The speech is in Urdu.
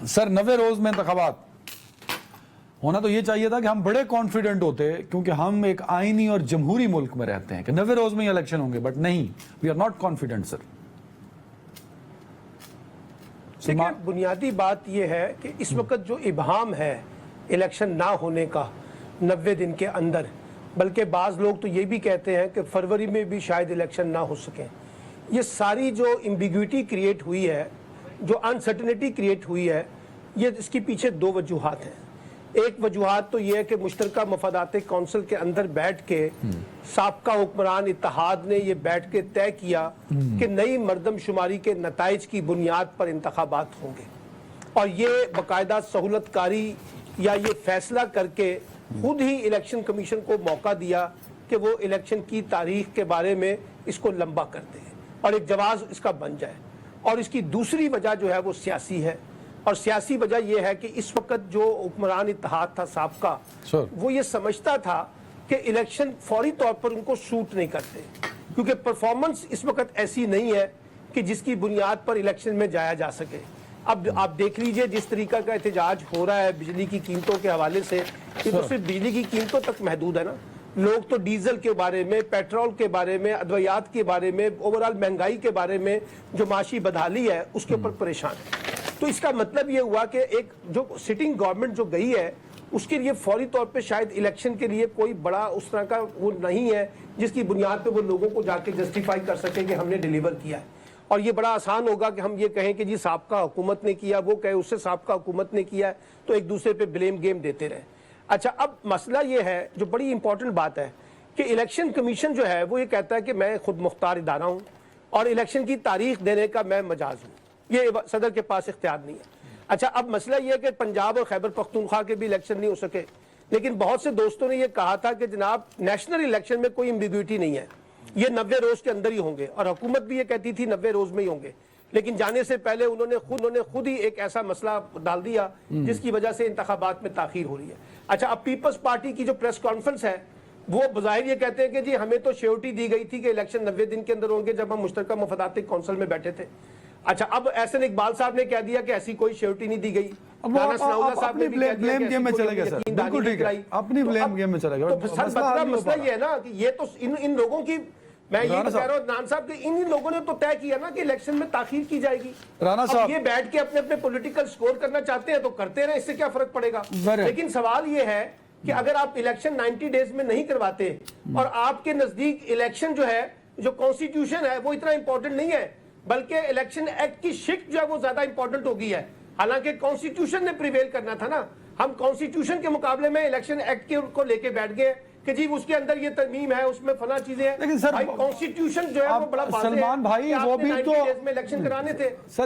سر 90 روز میں انتخابات ہونا تو یہ چاہیے تھا کہ ہم بڑے کانفیڈنٹ ہوتے کیونکہ ہم ایک آئینی اور جمہوری ملک میں رہتے ہیں کہ 90 روز میں ہی الیکشن ہوں گے, بٹ نہیں, وی آر ناٹ کانفیڈنٹ سر. بنیادی بات یہ ہے کہ اس وقت جو ابہام ہے الیکشن نہ ہونے کا 90 دن کے اندر, بلکہ بعض لوگ تو یہ بھی کہتے ہیں کہ فروری میں بھی شاید الیکشن نہ ہو سکیں, یہ ساری جو ایمبیگوٹی کریٹ ہوئی ہے, جو انسرٹنٹی کریٹ ہوئی ہے, یہ اس کے پیچھے دو وجوہات ہیں. ایک وجوہات تو یہ ہے کہ مشترکہ مفادات کونسل کے اندر بیٹھ کے سابقہ حکمران اتحاد نے یہ بیٹھ کے طے کیا کہ نئی مردم شماری کے نتائج کی بنیاد پر انتخابات ہوں گے, اور یہ باقاعدہ سہولت کاری یا یہ فیصلہ کر کے خود ہی الیکشن کمیشن کو موقع دیا کہ وہ الیکشن کی تاریخ کے بارے میں اس کو لمبا کر دے اور ایک جواز اس کا بن جائے. اور اس کی دوسری وجہ جو ہے وہ سیاسی ہے, اور سیاسی وجہ یہ ہے کہ اس وقت جو حکمران اتحاد تھا سابقہ, وہ یہ سمجھتا تھا کہ الیکشن فوری طور پر ان کو سوٹ نہیں کرتے, کیونکہ پرفارمنس اس وقت ایسی نہیں ہے کہ جس کی بنیاد پر الیکشن میں جایا جا سکے. اب آپ دیکھ لیجئے جس طریقہ کا احتجاج ہو رہا ہے بجلی کی قیمتوں کے حوالے سے, یہ تو صرف بجلی کی قیمتوں تک محدود ہے نا. لوگ تو ڈیزل کے بارے میں, پیٹرول کے بارے میں, ادویات کے بارے میں, اوورال مہنگائی کے بارے میں, جو معاشی بدحالی ہے اس کے اوپر پریشان ہے. تو اس کا مطلب یہ ہوا کہ ایک جو سٹنگ گورنمنٹ جو گئی ہے اس کے لیے فوری طور پہ شاید الیکشن کے لیے کوئی بڑا اس طرح کا وہ نہیں ہے جس کی بنیاد پہ وہ لوگوں کو جا کے جسٹیفائی کر سکے کہ ہم نے ڈیلیور کیا ہے. اور یہ بڑا آسان ہوگا کہ ہم یہ کہیں کہ جی سابقہ حکومت نے کیا, وہ کہے اس سے سابقہ حکومت نے کیا ہے, تو ایک دوسرے پہ بلیم گیم دیتے رہے. اچھا, اب مسئلہ یہ ہے جو بڑی امپورٹنٹ بات ہے کہ الیکشن کمیشن جو ہے وہ یہ کہتا ہے کہ میں خود مختار ادارہ ہوں اور الیکشن کی تاریخ دینے کا میں مجاز ہوں, یہ صدر کے پاس اختیار نہیں ہے. اچھا, اب مسئلہ یہ ہے کہ پنجاب اور خیبر پختونخوا کے بھی الیکشن نہیں ہو سکے, لیکن بہت سے دوستوں نے یہ کہا تھا کہ جناب نیشنل الیکشن میں کوئی ایمبیگوٹی نہیں ہے, یہ 90 روز کے اندر ہی ہوں گے, اور حکومت بھی یہ کہتی تھی 90 روز میں ہی ہوں گے, لیکن جانے سے پہلے انہوں نے خود ہی ایک ایسا مسئلہ ڈال دیا جس کی وجہ سے انتخابات میں تاخیر ہو رہی ہے. اچھا, اب پیپلز پارٹی کی جو پریس کانفرنس ہے وہ بظاہر یہ کہتے ہیں کہ جی ہمیں تو شیورٹی دی گئی تھی کہ الیکشن 90 دن کے اندر ہوں گے جب ہم مشترکہ مفادات کونسل میں بیٹھے تھے. اچھا, اب احسن اقبال صاحب نے کہہ دیا کہ ایسی کوئی شیورٹی نہیں دی گئی. اپنی بلیم گیم میں چلے گئے سر, بالکل ٹھیک ہے, اپنی بلیم گیم میں چلے گئے. تو مسئلہ یہ ہے نا کہ یہ تو ان لوگوں کی, میں یہ کہہ رہا ہوں نان صاحب کہ ان لوگوں نے تو طے کیا نا کہ الیکشن میں تاخیر کی جائے گی. رانا صاحب یہ بیٹھ کے اپنے پولیٹیکل سکور کرنا چاہتے ہیں تو کرتے رہے, اس سے کیا فرق پڑے گا. لیکن سوال یہ ہے کہ اگر آپ الیکشن 90 ڈیز میں نہیں کرواتے اور آپ کے نزدیک الیکشن جو ہے, جو کانسٹیٹیوشن ہے وہ اتنا امپورٹنٹ نہیں ہے, بلکہ الیکشن ایکٹ کی شک جو ہے وہ زیادہ امپورٹنٹ ہو گئی ہے. حالانکہ کانسٹیٹیوشن نے پریویل کرنا تھا نا. ہم کانسٹیٹیوشن کے مقابلے میں الیکشن ایکٹ کو لے کے بیٹھ گئے کہ جی اس کے اندر یہ ترمیم ہے, اس میں فلاں چیزیں ہیں. لیکن سر کانسٹیٹیوشن جو ہے وہ بڑا واضح ہے سلمان بھائی, کہ آپ وہ نے بھی 90 تو ڈیز میں الیکشن کرانے تھے.